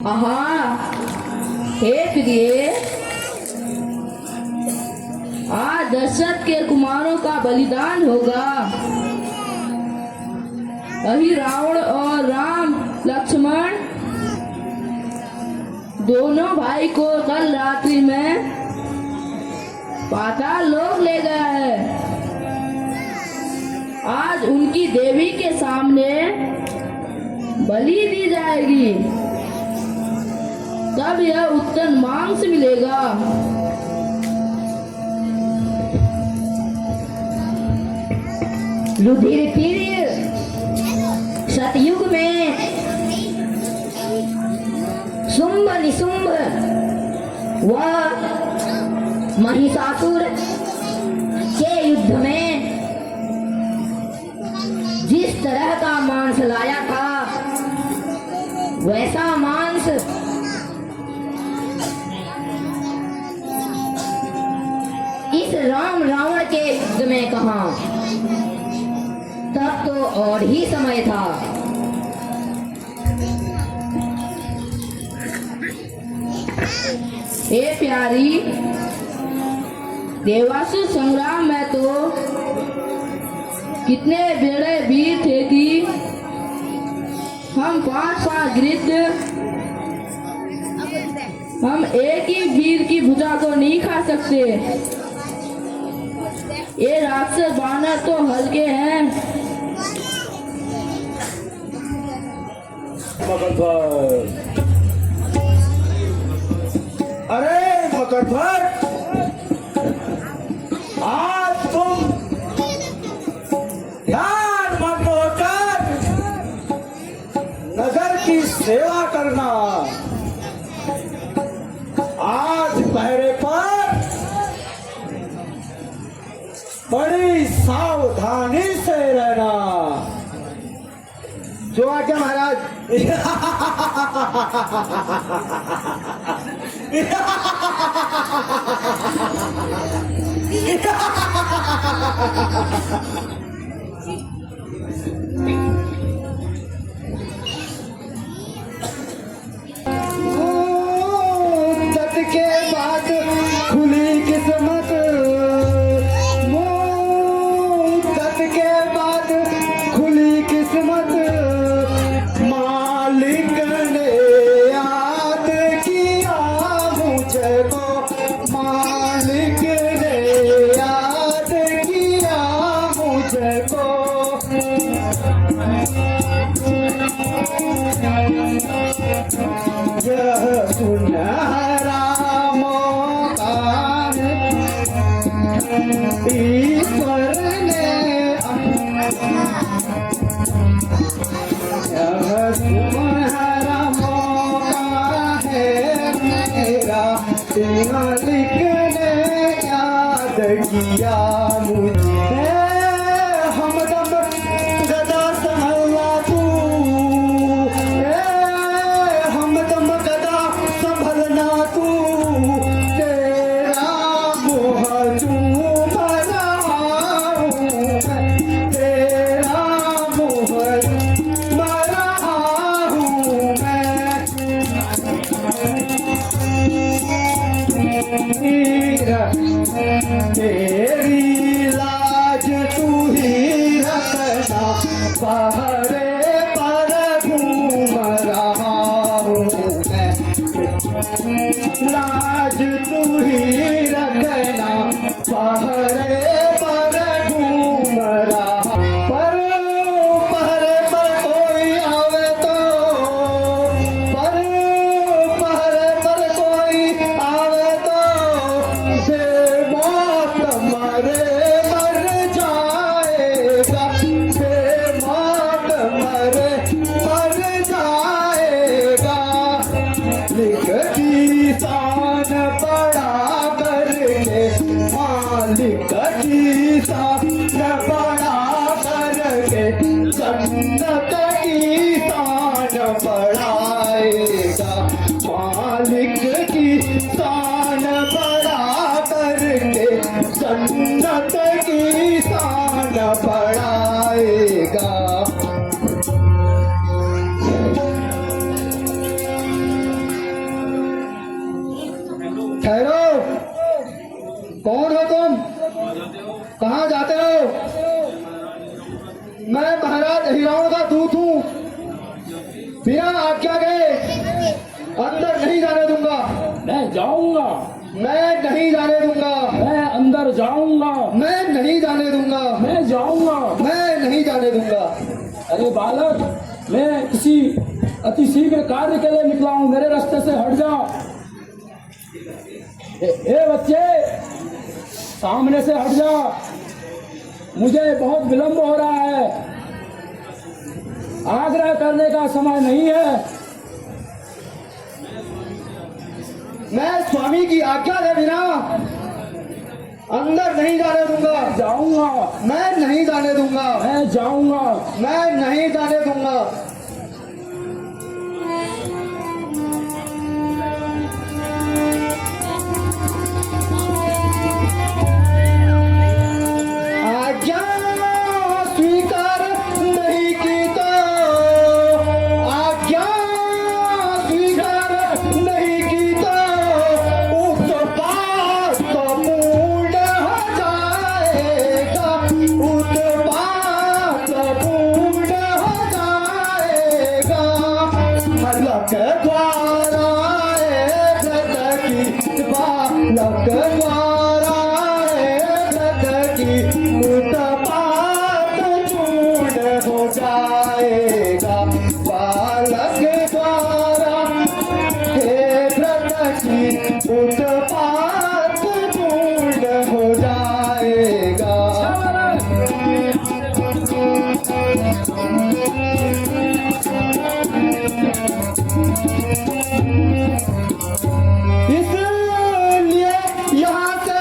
आहा, हे प्रिय, आज दशरथ के कुमारों का बलिदान होगा। वही रावण और राम लक्ष्मण दोनों भाई को कल रात्रि में पाताल लोक ले गया है। आज उनकी देवी के सामने बलि दी जाएगी, तब यह उत्तम मांस मिलेगा। रुधिर पीर सतयुग में शुंभ निशुंभ व महिषासुर के युद्ध में जिस तरह का मांस लाया था, वैसा मांस इस राम रावण के युद्ध में कहा। तब तो और ही समय था। हे प्यारी, देवासुर संग्राम में तो कितने बड़े वीर थे कि हम 5 गिरध, हम एक ही वीर की भुजा को नहीं खा सकते। ये राक्षस बानर तो हल्के हैं। अरे मकरध्वज, आज तुम ध्यान मग्न होकर नगर की सेवा करना। आज पहरे पर बड़ी सावधानी से रहना। जो आज्ञा महाराज। मुद्दत के बाद खुली किस्मत, मुद्दत के बाद खुली किस्मत, मालिक ने याद किया मुझको, मालिक ने याद किया मुझको। यह सुनहरा मौका ईश्वर ने, यह सुनहरा मौका है मेरा, मालिक ने याद किया मुझे। हमदम गदा संभलना तू, हमदम गदा संभलना तू, तेरा मुँह चूम रहा हूँ मैं, तेरा मुँह चूम रहा हूँ मैं। तेरी लाज तू ही रखना, पहरे पर घूम रहा हूँ मैं। लाज तू ही रखना, पहरे पर घूम रहा। पर पहरे पर कोई आवे तो, पर पहरे पर कोई आवे तो, बेमौत मरे मर जाएगा, बेमौत मरे मर जाएगा। लिखती शान बड़ा करके, मालिक की शान बड़ा करके, जन्नत की शान बढ़ाएगा, मालिक की शान बड़ा करके, जन्नत की शान बढ़ाएगा। कौन हो तुम? कहाँ जाते हो? मैं महाराज हिरावण का दूत हूँ। बिना आज्ञा के अंदर नहीं जाने दूंगा। मैं जाऊंगा, मैं नहीं जाने दूंगा। मैं अंदर जाऊंगा, मैं नहीं जाने दूंगा। मैं जाऊंगा। मैं नहीं जाने दूंगा। अरे बालक, मैं किसी अति शीघ्र कार्य के लिए निकला हूँ, मेरे रास्ते से हट जा। ए बच्चे, सामने से हट जा, मुझे बहुत विलंब हो रहा है, आग्रह करने का समय नहीं है। मैं स्वामी की आज्ञा के बिना अंदर नहीं जाने दूंगा। जाऊंगा, मैं नहीं जाने दूंगा। मैं जाऊंगा। मैं नहीं जाने दूंगा। आज्ञा स्वीकार नहीं की तो आज्ञा स्वीकार नहीं की तो उत्पात पूर्ण हो जाएगा। उत्पात पूर्ण हो जाएगा। बालक द्वारा व्रत की बालक द्वारा व्रत की उत्पात पूर्ण हो जाएगा। बालक द्वारा हे व्रत की उत्पात पूर्ण हो जाएगा। इसलिए यहाँ से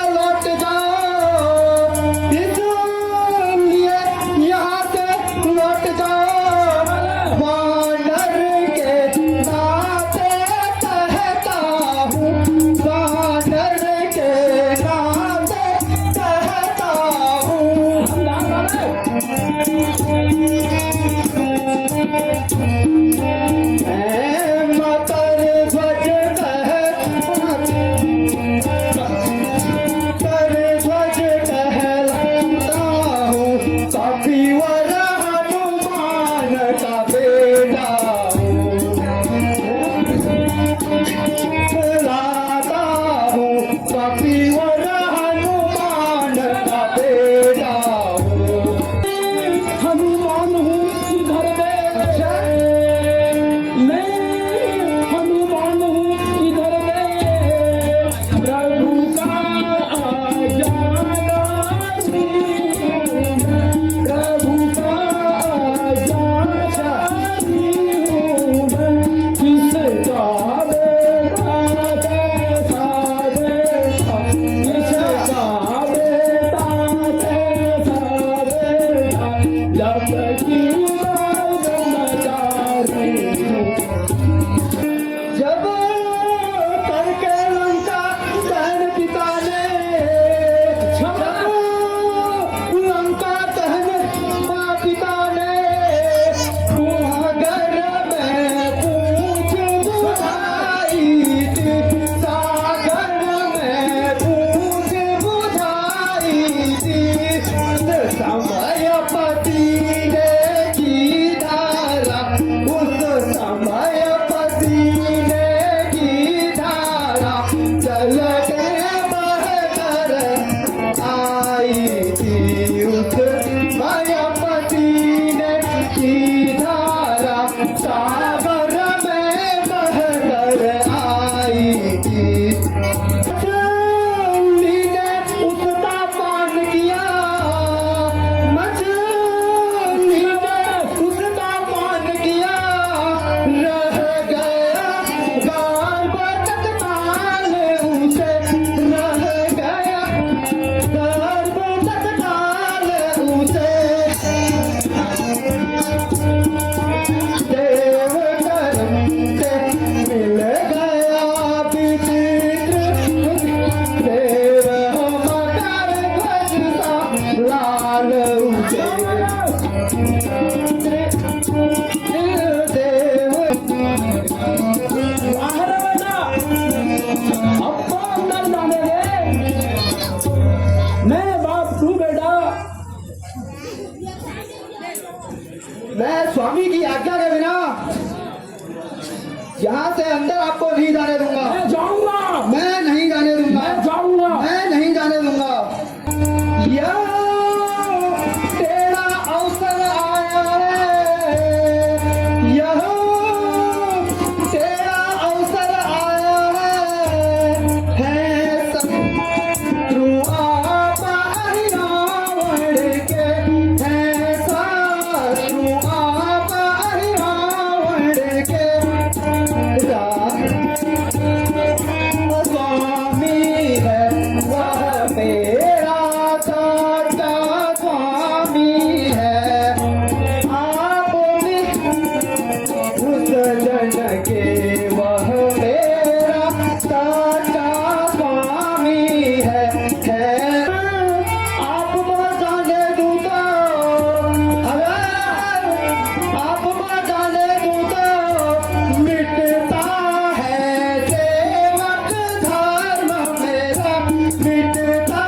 स्वामी की आज्ञा के बिना यहाँ से अंदर आपको नहीं जाने दूंगा। मैं जाऊंगा, मैं नहीं जाने दूंगा, मैं जाऊंगा। मैं नहीं जाने दूंगा। यह तेरा अवसर आया है, यह तेरा अवसर आया है शत्रु आप रावण के, है शत्रु आप रावण के। स्वामी है वह मेरा साचा स्वामी है, आप भी उस जन के वह मेरा साचा स्वामी है। आप बचाने दूता, अगर आप बचाने दूता मिटता है सेवक धर्म मेरा, मिटता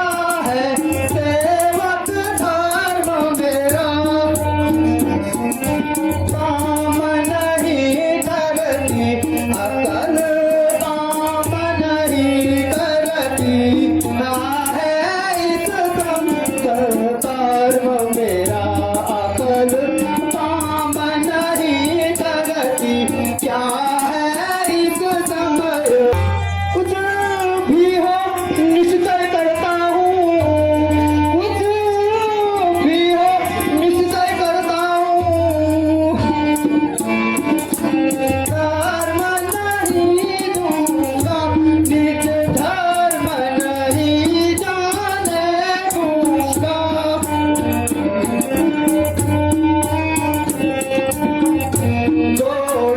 है सेवक धर्म मेरा। काम नहीं करती अकल, काम नहीं करती ना है इस संत धर्म मेरा। अकल काम नहीं करती क्या है इस समय। कुछ भी हो निश्चय करता हूँ, कुछ भी हो निश्चय करता हूँ। धर्म नहीं दूंगा, निज धर्म नहीं जाने दूंगा। जो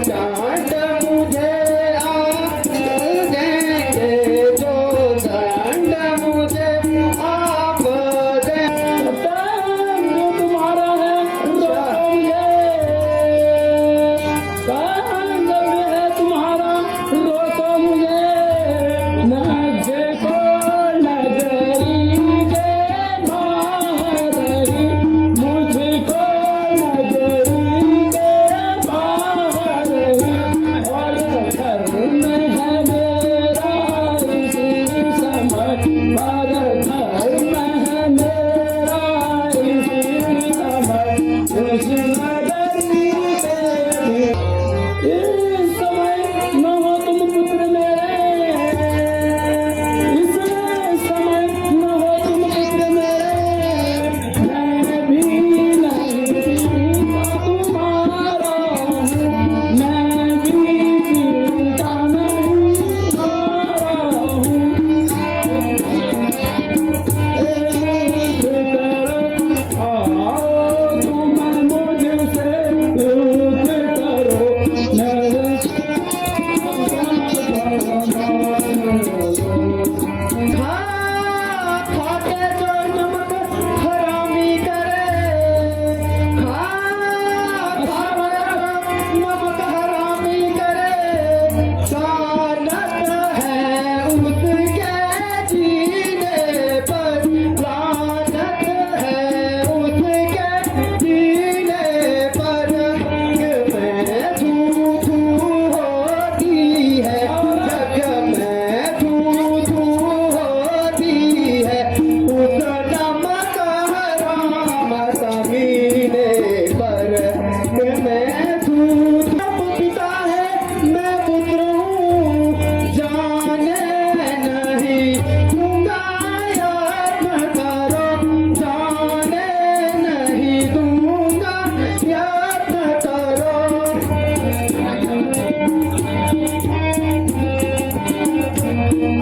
डांट मुझे आप देंगे, जो दंड मुझे आप देंगे। जो तुम्हारा है रोकोगे, काम जब है तुम्हारा रोको मुझे। न देखो नजरी के बाहर ही, मुझको नजरी के बाहर ही। और धर्म है मेरा इसी समय, और धर्म है मेरा इसी समय। उस नगरी में इस समय न हो तुम पुत्र मेरे, इस समय न हो तुम पुत्र मेरे। मैं भी नहीं तुम्हारा हूँ, मैं भी पिता नहीं तुम्हारा हूँ। आओ तुम मुझसे युद्ध करो, खाके जो नमक हरामी करे, नमक हरामी करे। लानत है उसके जीने पर, लानत है उसके जीने पर। में थू थू होती है, जग में थू थू होती है। उस नमक हराम समीने पर मैं थू थू। पिता है मैं पुत्र हूँ, जाने नहीं दूंगा यत्न करो, जाने नहीं दूंगा यत्न करो।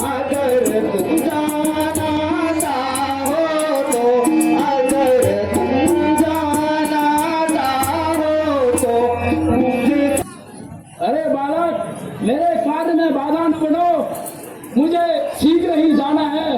अगर तुम जाना चाहो तो, अगर तुम जाना चाहो तो मुझे। अरे बालक, मेरे कार्य में बाधा न पड़ो, मुझे शीघ्र ही जाना है।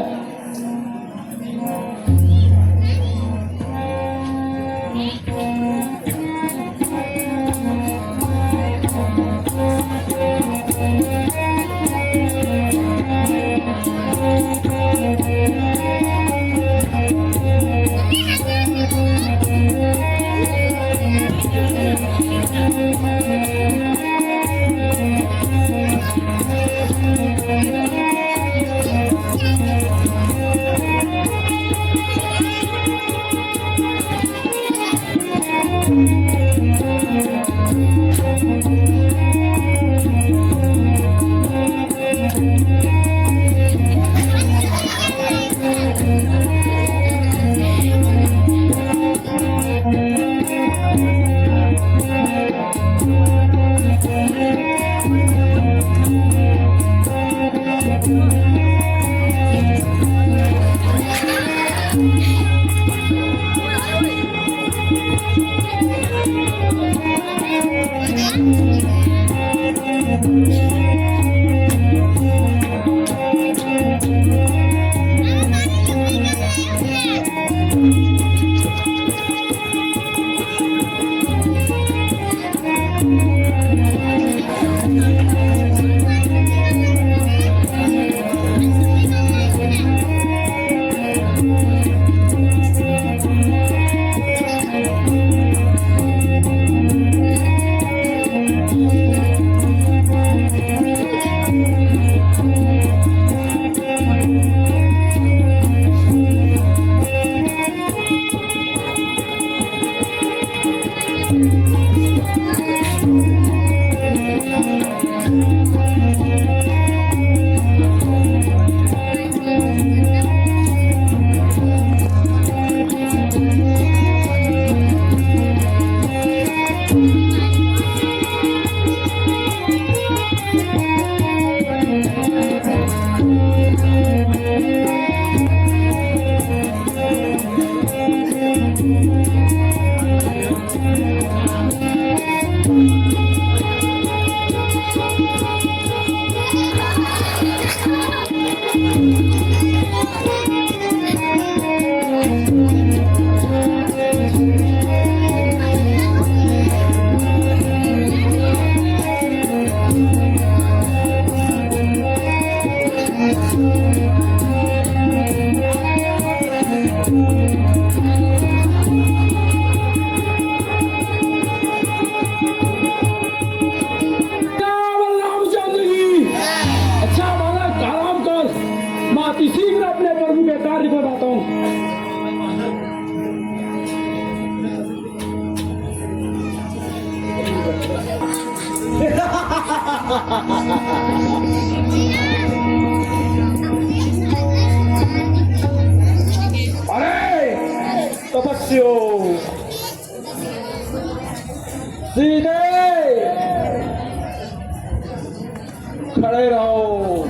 खड़े रहो।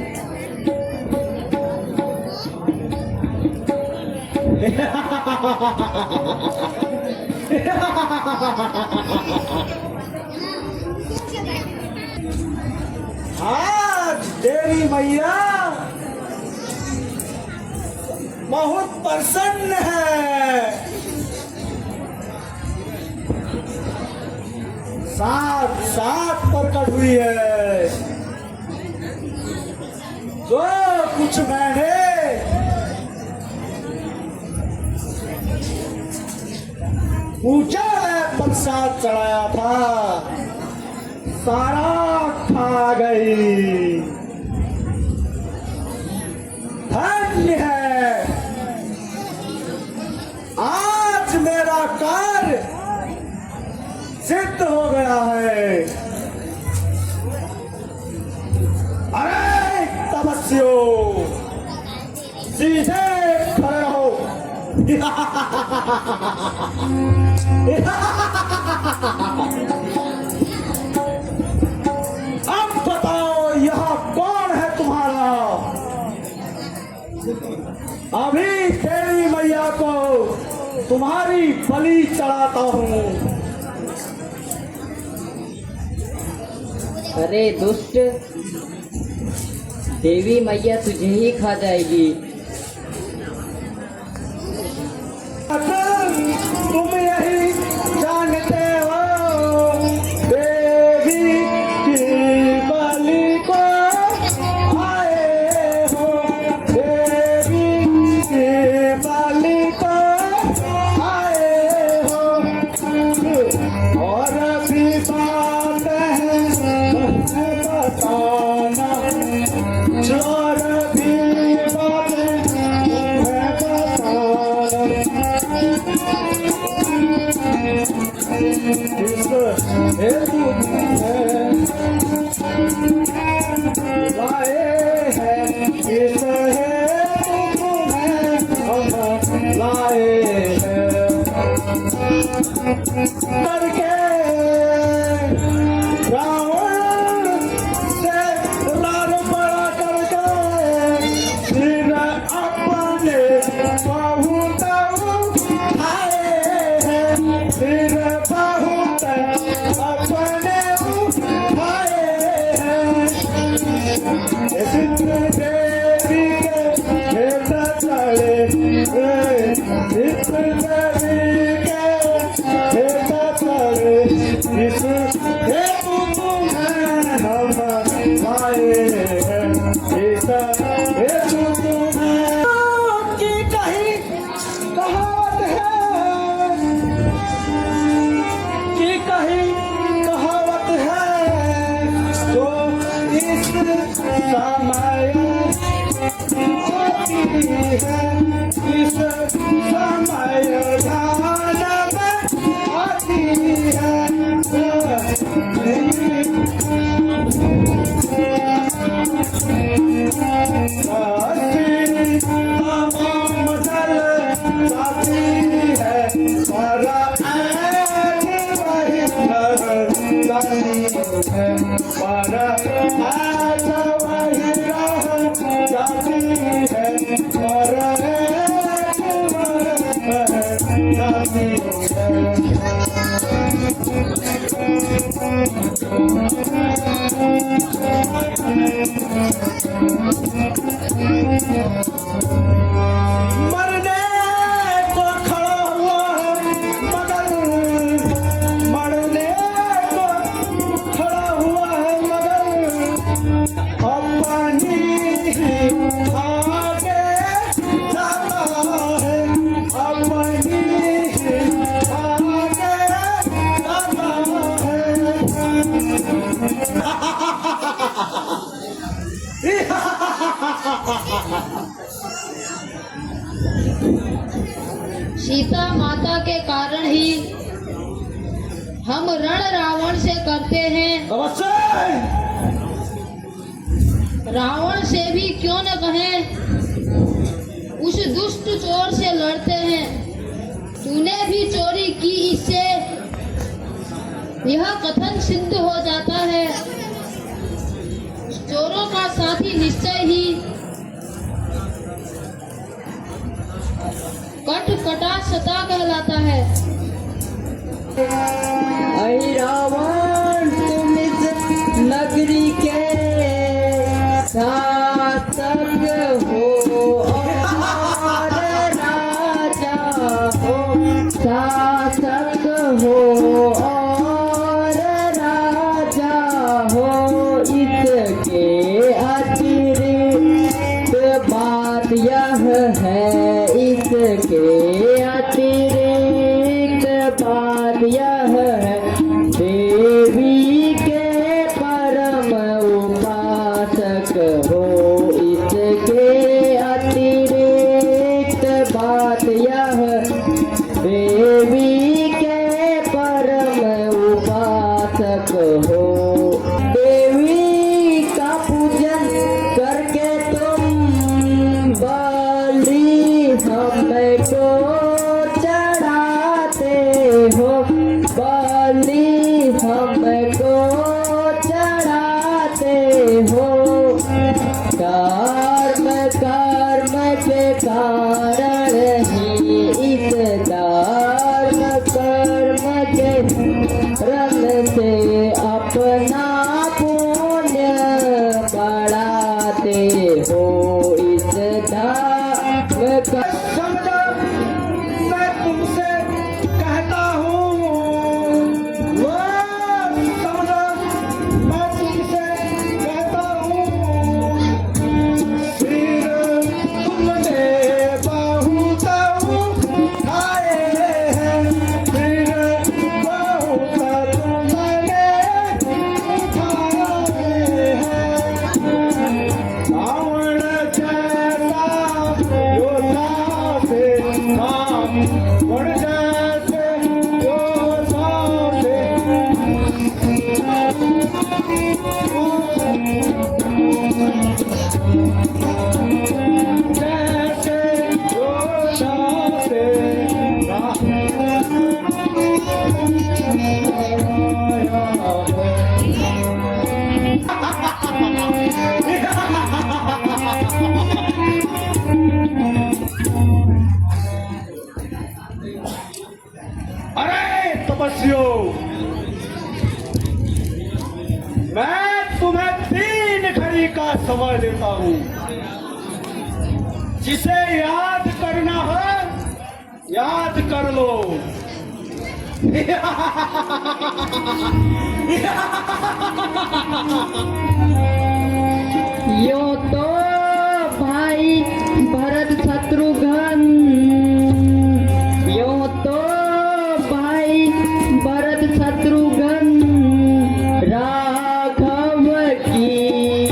आज तेरी मैया बहुत प्रसन्न है। साथ साथ प्रकट हुई है। जो कुछ मैंने पूजा में प्रसाद चढ़ाया था सारा खा गई। धन्य है आज मेरा कार्य सिद्ध हो गया है। अरे तपस्यो सीधे खड़े रहो। अब बताओ यहाँ कौन है तुम्हारा? अभी तेरी मैया को तुम्हारी बलि चढ़ाता हूँ। अरे दुष्ट, देवी मैया तुझे ही खा जाएगी। तुम यही जानते हो देवी की बलि को आए हो। देवी की बलि को आए हो। और भी बात है बताना। और भी बात है बताना। इस हेतु लाए हैं। इस हेतु हम लाए हैं। करके रावण से लार बड़ा करके फिर अपने बहुत खाए हैं। फिर बहुत अपने उठाए हैं। चित्र देवी के खेत चले। चित्र देवी के खेत चले। इस हेतु तुम्हें हम आए हैं। इस हेतु तुम्हें की कहीं कहावत है। की कहीं कहावत है। जो इस समय होती है। इस समय ध्यान में आती है। तमाम जल जाती है। पर ऐठ वही रह जाती है। पर ऐठ वही रह जाती है। पर ऐठ वही रह जाती है। मरने को खड़ा हुआ है मगर मरने को खड़ा हुआ है मगर अपनी आगे जाता है। अपनी आगे जाता सीता माता के कारण ही हम रण रावण से करते हैं। अवश्य रावण से भी क्यों न कहें, उस दुष्ट चोर से लड़ते हैं। तूने भी चोरी की, इससे यह कथन सिद्ध हो जाता है। चोरों निश्चय ही कटकटा सता कहलाता है। ऐ रावण तुम इस नगरी के शासक हो और राजा हो, शासक हो और राजा हो। इसके अतिरिक्त बात यह है, इसके अतिरिक्त बात यह है, देवी के परम उपासक हो। इसके अतिरिक्त बात यह, देवी के परम उपासक हो। देवी का पूजन करके तुम बलि हमको चढ़ाते हो, बलि हमको चढ़ाते हो। कर्म कर्म के कारण ही इस धर्म कर्म के रंग से अपना पुण्य बढ़ाते हो। इस धर्म का समझो, मैं तुमसे कहता हूँ, वो समझो, मैं तुमसे कहता हूँ, फिर तुमने बहुत खाए हैं, फिर बहुत तुमने खाए हैं। रावण जैसा योद्धा से काम, रावण जैसे योद्धा से जैसे योद्धा से अरे तपस्वियों, मैं तुम्हें 3 घड़ी का समय देता हूँ। जिसे याद करना है याद कर लो। यो तो भाई भरत शत्रुघ्न, यो तो भाई भरत शत्रुघ्न राघव की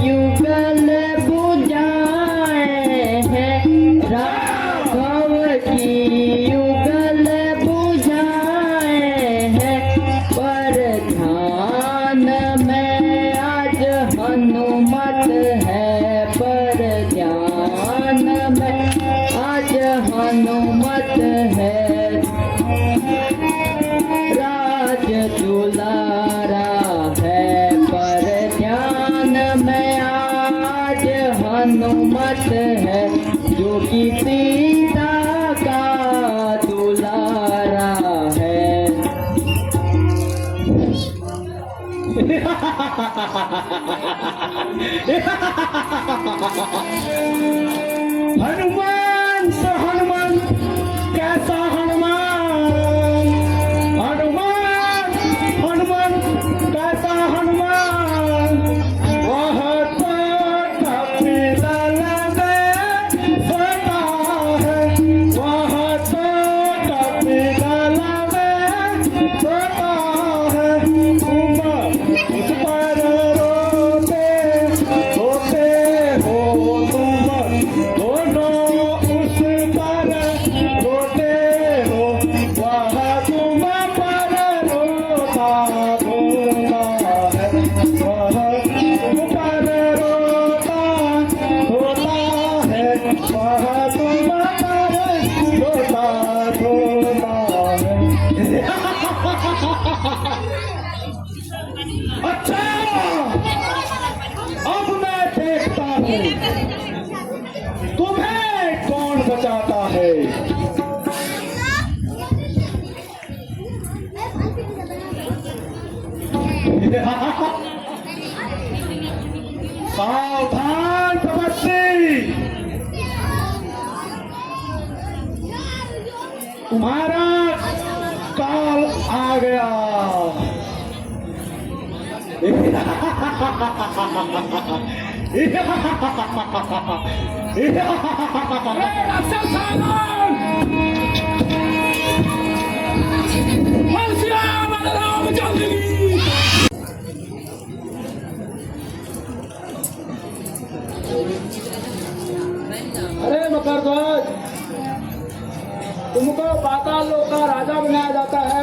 युगल बुझाए हैं, राघव की युगल बुझाए हैं। पर ध्यान में आज हनुमत है, पर ध्यान में आज हनुमत है। राज दुलारा है, पर ध्यान में आज हनुमत है। जो कि सीता का दुलारा है। हनुमान तो हनुमान, कैसा हनुमान, हनुमान हनुमान कैसा हनुमान। वह तो कपिल में सोता है, वह तो कपिल में सोता है। तुम उस पर रोते होते हो, तुम दोनों उस पर रोते हो। वह तुम पर रोता होता है, वह तुम पर रोता होता है, वह तुम पर रोता होता है। अच्छा, अब मैं देखता हूँ, तुम्हें कौन बचाता है? सावधान तपस्वी, तुम्हारा काल आ गया। अफसर साहब, श्रीराम रामचंद्र की। अरे मकरध्वज, तुमको पाताल लोक का राजा बनाया जाता है।